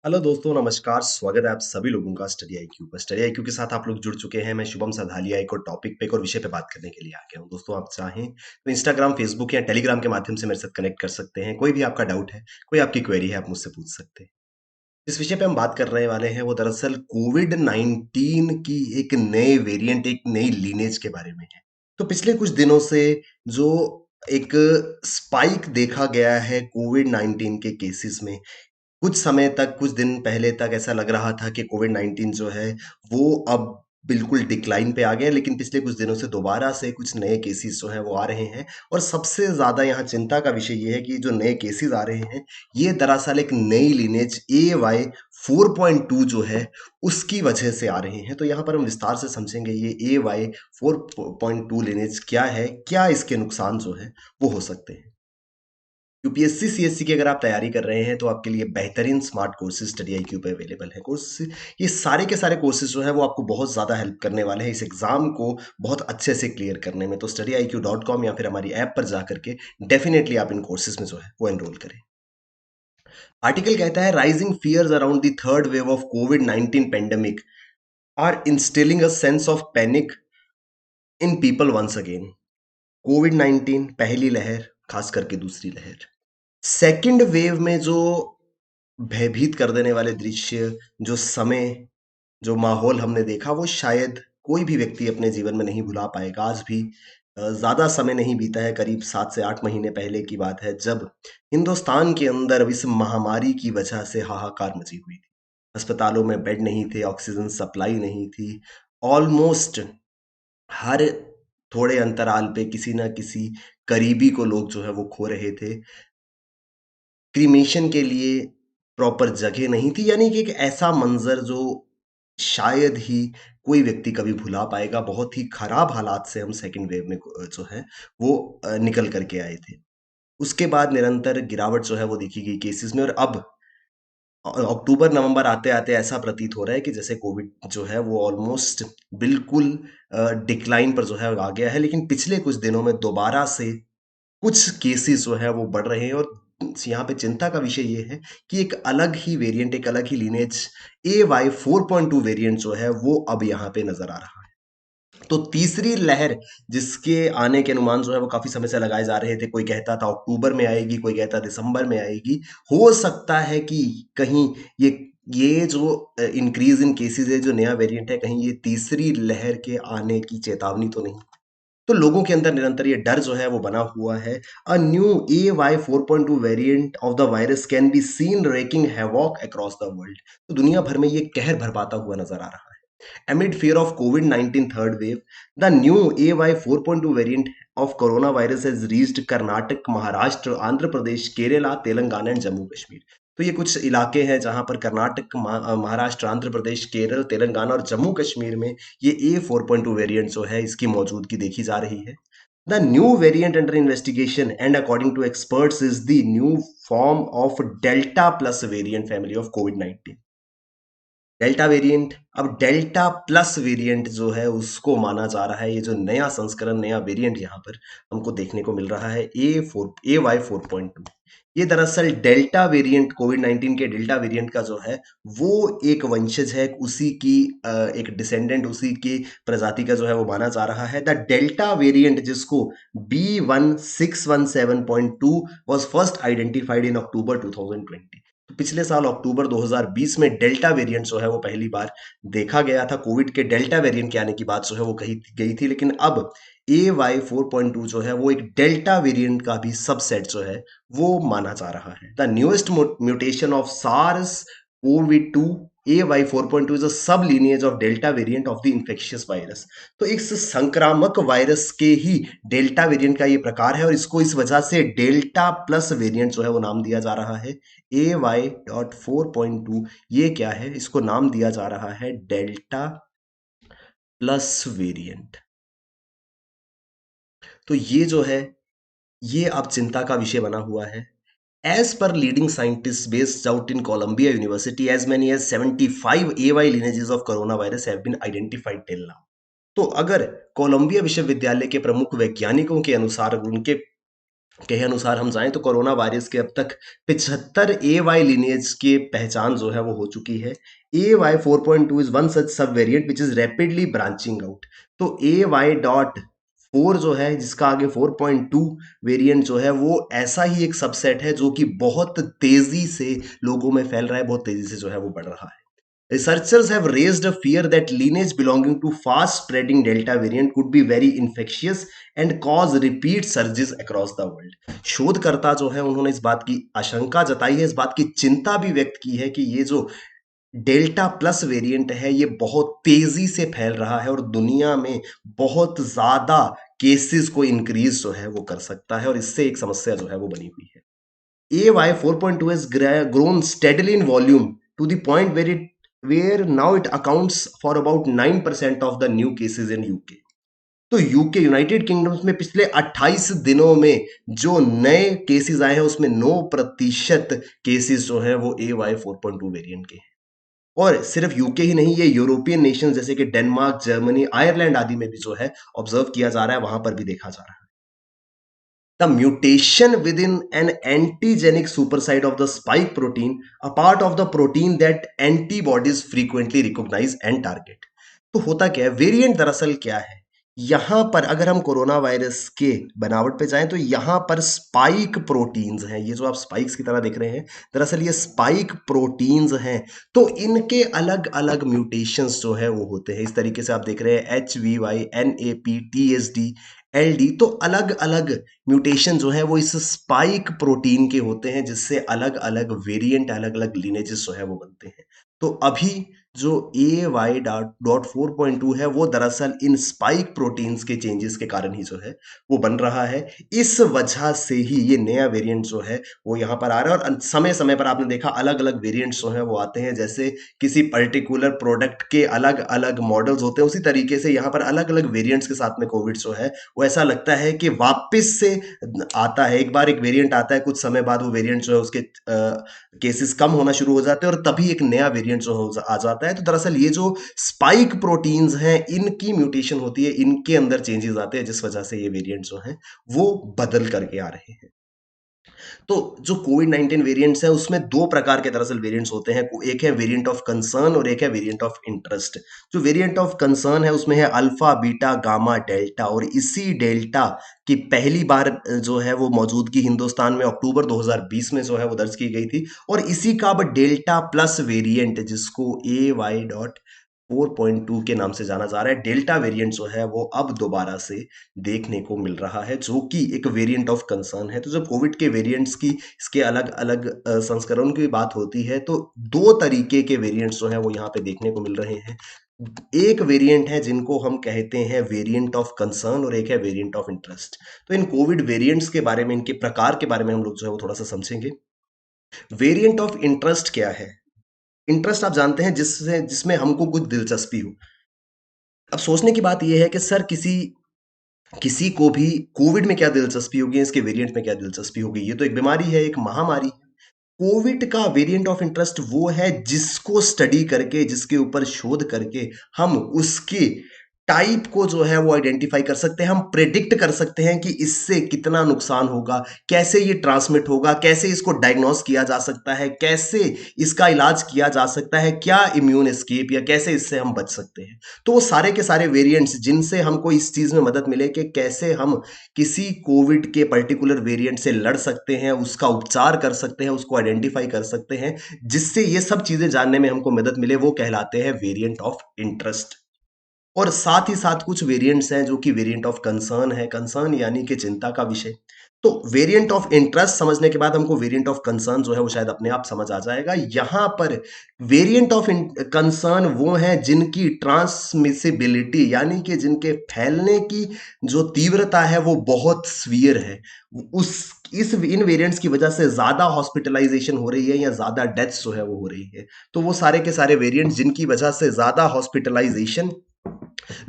Hello दोस्तों, नमस्कार। स्वागत है आप सभी लोगों का स्टडी आईक्यू पर। स्टडी आईक्यू के साथ आप लोग जुड़ चुके हैं। मैं शुभम सधालिया एक और टॉपिक पे एक और विषय पे बात करने के लिए आ गया हूँ। दोस्तों, आप चाहें तो इंस्टाग्राम, फेसबुक या टेलीग्राम के माध्यम से मेरे साथ कनेक्ट कर सकते हैं। कोई भी आपका डाउट है, कोई आपकी क्वेरी है, आप मुझसे पूछ सकते हैं। जिस विषय पे हम बात करने वाले हैं वो दरअसल कोविड-19 की एक नए वेरिएंट, एक नई लीनेज के बारे में है। तो पिछले कुछ दिनों से जो एक स्पाइक देखा गया है कोविड-19 के केसेस में, कुछ समय तक, कुछ दिन पहले तक ऐसा लग रहा था कि कोविड-19 जो है, वो अब बिल्कुल डिक्लाइन पे आ गया है, लेकिन पिछले कुछ दिनों से दोबारा से कुछ नए केसेज़ जो हैं, वो आ रहे हैं और सबसे ज़्यादा यहाँ चिंता का विषय ये है कि जो नए केसेज़ आ रहे हैं, ये दरअसल एक नई लिनेज AY 4.2 जो है, उसकी वजह से आ रहे हैं। तो यहाँ पर हम विस्तार से समझेंगे ये AY 4.2 लिनेज क्या है? क्या इसके नुकसान जो हैं, वो हो सकते हैं? यूपीएससी सीएससी की अगर आप तैयारी कर रहे हैं तो आपके लिए बेहतरीन स्मार्ट कोर्सेज स्टडी आईक्यू पे अवेलेबल है। कोर्स ये सारे के सारे कोर्सेज जो है वो आपको बहुत ज़्यादा हेल्प करने वाले हैं इस एग्जाम को बहुत अच्छे से क्लियर करने में। तो studyIQ.com या फिर हमारी ऐप पर जा करके डेफिनेटली आप इन कोर्सेज में जो है वो एनरोल करें। आर्टिकल कहता है rising fears around the third wave of कोविड-19 pandemic are instilling a sense of panic in people once again. कोविड-19 पहली लहर, खास करके दूसरी लहर, सेकंड वेव में जो भयभीत कर देने वाले दृश्य, जो समय, जो माहौल हमने देखा वो शायद कोई भी व्यक्ति अपने जीवन में नहीं भुला पाएगा। आज भी ज़्यादा समय नहीं बीता है, करीब 7 से 8 महीने पहले की बात है जब हिंदुस्तान के अंदर इस महामारी की वजह से हाहाकार मची हुई थी। अस्पतालों में बेड नहीं थे, ऑक्सीजन सप्लाई नहीं थी। ऑलमोस्ट हर थोड़े अंतराल पे किसी न किसी करीबी को लोग जो है वो खो रहे थे। क्रीमेशन के लिए प्रॉपर जगह नहीं थी, यानी कि एक ऐसा मंज़र जो शायद ही कोई व्यक्ति कभी भुला पाएगा। बहुत ही खराब हालात से हम सेकंड वेव में जो है वो निकल कर के आए थे। उसके बाद निरंतर गिरावट जो है वो देखी गई केसेज़ में और अब अक्टूबर, नवंबर आते-आते ऐसा प्रतीत हो रहा है कि जैसे कोविड जो है वो ऑलमोस्ट बिल्कुल डिक्लाइन पर जो है आ गया है। लेकिन पिछले कुछ दिनों में दोबारा से कुछ केसेस जो है वो बढ़ रहे हैं और यहाँ पे चिंता का विषय ये है कि एक अलग ही वेरिएंट, एक अलग ही लिनेज AY 4.2 वेरिएंट जो है वो अब यहाँ पे नज़र आ रहा है। तो तीसरी लहर जिसके आने के अनुमान जो है वो काफ़ी समय से लगाए जा रहे थे। कोई कहता था अक्टूबर में आएगी, कोई कहता दिसंबर में आएगी। हो सकता है कि कहीं ये जो इंक्रीज़ इन केसेज़ है, जो नया वेरिएंट है, कहीं ये तीसरी लहर के आने की चेतावनी तो नहीं। तो लोगों के अंदर निरंतर ये डर जो है वो बना हुआ है। A new AY 4.2 variant of the virus can be seen racking havoc across the world. तो दुनिया भर में ये कहर बरपाता हुआ नजर आ रहा है। Amid fear of COVID-19 third wave, the new AY 4.2 variant of coronavirus has reached Karnataka, Maharashtra, Andhra Pradesh, Kerala, Telangana and Jammu Kashmir. तो ये कुछ इलाके हैं जहां पर कर्नाटक, महाराष्ट्र, आंध्र प्रदेश, केरल, तेलंगाना और जम्मू कश्मीर में ये A4.2 वेरिएंट जो है इसकी मौजूदगी देखी जा रही है। The new variant under investigation and according to experts is the new form of Delta plus variant family of COVID-19। Delta variant, अब डेल्टा प्लस वेरिएंट जो है उसको माना जा रहा है। ये जो नया संस्करण, नया वेरिएंट यहाँ पर हमको देखने को मिल रहा है AY 4.2। ये दरअसल डेल्टा वेरिएंट, कोविड-19 के डेल्टा वेरिएंट का जो है वो एक वंशज है, उसी की एक डिसेंडेंट, उसी की प्रजाति का जो है वो माना जा रहा है। द डेल्टा वेरिएंट जिसको B1617.2 was first identified in October 2020। तो पिछले साल अक्टूबर 2020 में डेल्टा वेरिएंट जो है वो पहली बार देखा गया था। कोविड के डेल्टा वेरिएंट के आने की बात जो है वो कही गई थी, लेकिन अब AY 4.2 जो है वो एक डेल्टा वेरिएंट का भी सबसेट जो है वो माना जा रहा है। The newest mutation of SARS COVID 2 AY 4.2 is a sub lineage of delta variant of the infectious virus. तो इस संक्रामक वायरस के ही डेल्टा वेरिएंट का ये प्रकार है और इसको इस वजह से डेल्टा प्लस वेरिएंट जो है वो नाम दिया जा रहा है। AY.4.2 ये क्या है? इसको नाम दिया जा रहा है डेल्टा प्लस वेरिएंट। तो ये जो है ये अब चिंता का विषय बना हुआ है। As per leading scientists based out in Columbia University, as many as 75 AY lineages of coronavirus have been identified till now। तो अगर कोलंबिया विश्वविद्यालय के प्रमुख वैज्ञानिकों के अनुसार, उनके के अनुसार हम जाएं तो कोरोना वायरस के अब तक 75 ए वाई लिनियज की पहचान जो है वो हो चुकी है। ए वाई 4.2 इज वन सच सब variant which is rapidly branching out. तो ए वाई डॉट 4 जो है, जिसका आगे 4.2 वेरिएंट जो है, वो ऐसा ही एक सबसेट है जो कि बहुत तेजी से लोगों में फैल रहा है, बहुत तेजी से जो है वो बढ़ रहा है। Researchers have raised a fear that lineage belonging to fast-spreading Delta variant could be very infectious and cause repeat surges across the world। शोधकर्ता जो है उन्होंने इस बात की आशंका जताई है, इस बात की चिंता भी व्यक्त की है कि ये जो डेल्टा प्लस वेरिएंट है ये बहुत तेजी से फैल रहा है और दुनिया में बहुत ज्यादा केसेस को इंक्रीज जो है वो कर सकता है, और इससे एक समस्या जो है वो बनी हुई है। AY 4.2 has grown steadily in volume to the point where now it accounts for about 9% of the new cases in UK। तो यूके यूनाइटेड किंगडम्स में पिछले 28 दिनों में जो नए केसेस आए हैं उसमें 9% केसेस जो हैं वो AY 4.2 वेरिएंट के हैं। और सिर्फ यूके ही नहीं, ये यूरोपियन नेशन जैसे कि डेनमार्क, जर्मनी, आयरलैंड आदि में भी जो है ऑब्जर्व किया जा रहा है, वहां पर भी देखा जा रहा है। The mutation within an antigenic supersite of the spike protein, a part of the protein that antibodies frequently recognize and target। तो होता क्या है, वेरिएंट दरअसल क्या है, यहां पर अगर हम कोरोना वायरस के बनावट पे जाएं तो यहां पर स्पाइक प्रोटीन्स हैं, ये जो आप स्पाइक्स की तरह देख रहे हैं, दरअसल ये स्पाइक प्रोटीन्स हैं। तो इनके अलग अलग म्यूटेशंस जो है वो होते हैं, इस तरीके से आप देख रहे हैं HVY, NAP, TSD, LD। तो अलग अलग म्यूटेशन जो है वो इस स्पाइक प्रोटीन के होते हैं, जिससे अलग अलग वेरिएंट, अलग अलग लिनेजेस जो है वो बनते हैं। तो अभी जो AY.4.2 है वो दरअसल इन स्पाइक प्रोटीन्स के चेंजेस के कारण ही जो है वो बन रहा है। इस वजह से ही ये नया वेरिएंट जो है वो यहाँ पर आ रहा है, और समय समय पर आपने देखा अलग अलग वेरिएंट्स जो है वो आते हैं, जैसे किसी पर्टिकुलर प्रोडक्ट के अलग अलग मॉडल्स होते हैं, उसी तरीके से यहाँ पर अलग अलग वेरिएंट्स के साथ में कोविड जो है वो ऐसा लगता है कि वापस से आता है। एक बार एक वेरिएंट आता है, कुछ समय बाद वो वेरिएंट जो है उसके केसेस कम होना शुरू हो जाते हैं और तभी एक नया वेरिएंट जो आ जाता है। तो दरअसल ये जो स्पाइक प्रोटीन्स हैं इनकी म्यूटेशन होती है, इनके अंदर चेंजेस आते हैं, जिस वजह से ये वेरिएंट जो हैं वो बदल करके आ रहे हैं। तो जो कोविड-19 वेरिएंट्स है उसमें 2 प्रकार के दरअसल वेरिएंट्स होते हैं। एक है वेरिएंट ऑफ कंसर्न और एक है वेरिएंट ऑफ इंटरेस्ट। जो वेरिएंट ऑफ कंसर्न है उसमें है अल्फा, बीटा, गामा, डेल्टा, और इसी डेल्टा की पहली बार जो है वो मौजूदगी हिंदुस्तान में अक्टूबर 2020 में जो है वो दर्ज की गई थी, और इसी का अब डेल्टा प्लस वेरिएंट जिसको AY.4.2 के नाम से जाना जा रहा है, डेल्टा वेरिएंट जो है वो अब दोबारा से देखने को मिल रहा है, जो कि एक वेरिएंट ऑफ कंसर्न है। तो जब कोविड के वेरिएंट्स की, इसके अलग अलग संस्करण की बात होती है तो 2 तरीके के वेरिएंट्स जो हैं वो यहाँ पे देखने को मिल रहे हैं। एक वेरिएंट है जिनको हम कहते हैं वेरिएंट ऑफ कंसर्न, और एक है वेरिएंट ऑफ इंटरेस्ट। तो इन कोविड वेरिएंट्स के बारे में, इनके प्रकार के बारे में हम लोग जो है वो थोड़ा सा समझेंगे। वेरिएंट ऑफ इंटरेस्ट क्या है? इंटरेस्ट आप जानते हैं जिसमें हमको कुछ दिलचस्पी हो। अब सोचने की बात यह है कि सर किसी किसी को भी कोविड में क्या दिलचस्पी होगी, इसके वेरिएंट में क्या दिलचस्पी होगी? ये तो एक बीमारी है, एक महामारी है। कोविड का वेरिएंट ऑफ इंटरेस्ट वो है जिसको स्टडी करके, जिसके ऊपर शोध करके हम उसकी टाइप को जो है वो आइडेंटिफाई कर सकते हैं, हम प्रेडिक्ट कर सकते हैं कि इससे कितना नुकसान होगा, कैसे ये ट्रांसमिट होगा, कैसे इसको डायग्नोस किया जा सकता है, कैसे इसका इलाज किया जा सकता है, क्या इम्यून एस्केप या कैसे इससे हम बच सकते हैं। तो वो सारे के सारे वेरिएंट्स जिनसे हमको इस चीज में मदद मिले कि कैसे हम किसी कोविड के पर्टिकुलर वेरिएंट से लड़ सकते हैं, उसका उपचार कर सकते हैं, उसको आइडेंटिफाई कर सकते हैं, जिससे ये सब चीजें जानने में हमको मदद मिले, वो कहलाते हैं वेरिएंट ऑफ इंटरेस्ट। और साथ ही साथ कुछ वेरिएंट्स हैं जो कि वेरिएंट ऑफ कंसर्न है। कंसर्न यानी कि चिंता का विषय। तो वेरिएंट ऑफ इंटरेस्ट समझने के बाद हमको वेरिएंट ऑफ कंसर्न जो है वो शायद अपने आप समझ आ जाएगा। यहां पर वेरिएंट ऑफ कंसर्न वो हैं जिनकी ट्रांसमिसिबिलिटी यानी कि जिनके फैलने की जो तीव्रता है वो बहुत सीवियर है। उस इस इन वेरिएंट्स की वजह से ज्यादा हॉस्पिटलाइजेशन हो रही है या ज्यादा डेथ्स जो है वो हो रही है। तो वो सारे के सारे वेरिएंट्स जिनकी वजह से ज्यादा हॉस्पिटलाइजेशन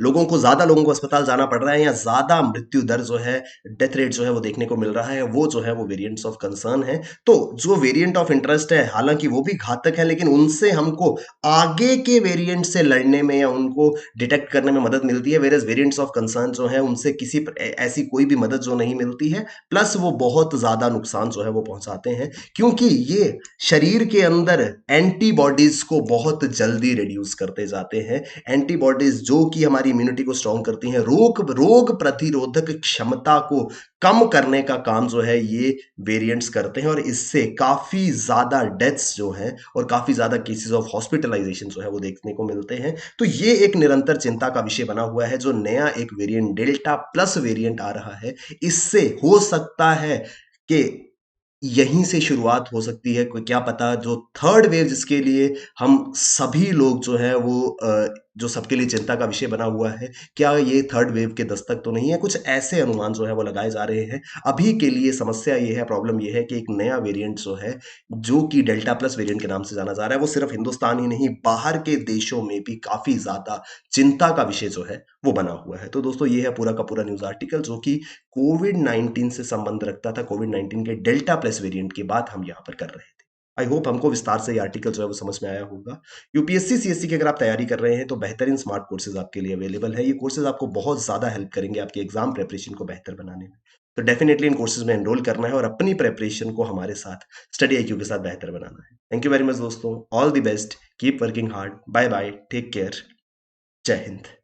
लोगों को ज़्यादा लोगों को अस्पताल जाना पड़ रहा है या ज़्यादा मृत्यु दर जो है, डेथ रेट जो है वो देखने को मिल रहा है, वो जो है वो वेरिएंट्स ऑफ कंसर्न है। तो जो वेरिएंट ऑफ इंटरेस्ट है, हालाँकि वो भी घातक है, लेकिन उनसे हमको आगे के वेरिएंट से लड़ने में या उनको डिटेक्ट करने में मदद मिलती है, व्हेयरएज़ वेरिएंट्स ऑफ कंसर्न जो है उनसे किसी ऐसी कोई भी मदद जो नहीं मिलती है, प्लस वो बहुत ज़्यादा नुकसान जो है वो पहुँचाते हैं, क्योंकि ये शरीर के अंदर एंटीबॉडीज़ को बहुत जल्दी रिड्यूस करते जाते हैं। एंटीबॉडीज जो कि हमारी इम्यूनिटी को स्ट्रांग करती हैं, रोग प्रतिरोधक क्षमता को कम करने का काम जो है ये वेरिएंट्स करते हैं, और इससे काफी ज्यादा डेथ्स जो हैं और काफी ज्यादा केसेस ऑफ हॉस्पिटलाइजेशन जो है वो देखने को मिलते हैं। तो ये एक निरंतर चिंता का विषय बना हुआ है, जो नया एक वेरिएंट डेल्टा प्लस वेरिएंट आ रहा है, इससे हो सकता है कि यहीं से शुरुआत हो सकती है, कोई क्या पता जो थर्ड वेव जिसके लिए हम सभी लोग जो है वो जो सबके लिए चिंता का विषय बना हुआ है, क्या ये थर्ड वेव के दस्तक तो नहीं है? कुछ ऐसे अनुमान जो है वो लगाए जा रहे हैं। अभी के लिए समस्या ये है, प्रॉब्लम ये है कि एक नया वेरिएंट जो है, जो कि डेल्टा प्लस वेरिएंट के नाम से जाना जा रहा है, वो सिर्फ हिंदुस्तान ही नहीं, बाहर के देशों में भी काफ़ी ज़्यादा चिंता का विषय जो है वो बना हुआ है। तो दोस्तों ये है पूरा का पूरा न्यूज़ आर्टिकल, जो कि कोविड-19 से संबंध रखता था। कोविड-19 के डेल्टा प्लस वेरिएंट की बात हम यहाँ पर कर रहे थे। आई होप हमको विस्तार से ये आर्टिकल जो है वो समझ में आया होगा। यूपीएससी, सीएससी की अगर आप तैयारी कर रहे हैं तो बेहतरीन स्मार्ट कोर्सेज़ आपके लिए अवेलेबल है। ये कोर्सेज़ आपको बहुत ज़्यादा हेल्प करेंगे आपकी एग्ज़ाम प्रिपरेशन को बेहतर बनाने में। तो डेफ़िनिटली इन कोर्सेज़ में एनरोल करना है और अपनी प्रिपरेशन को हमारे साथ स्टडी आईक्यू के साथ बेहतर बनाना है। थैंक यू वेरी मच दोस्तों। All the best. Keep working hard. Bye bye. Take care. जय हिंद।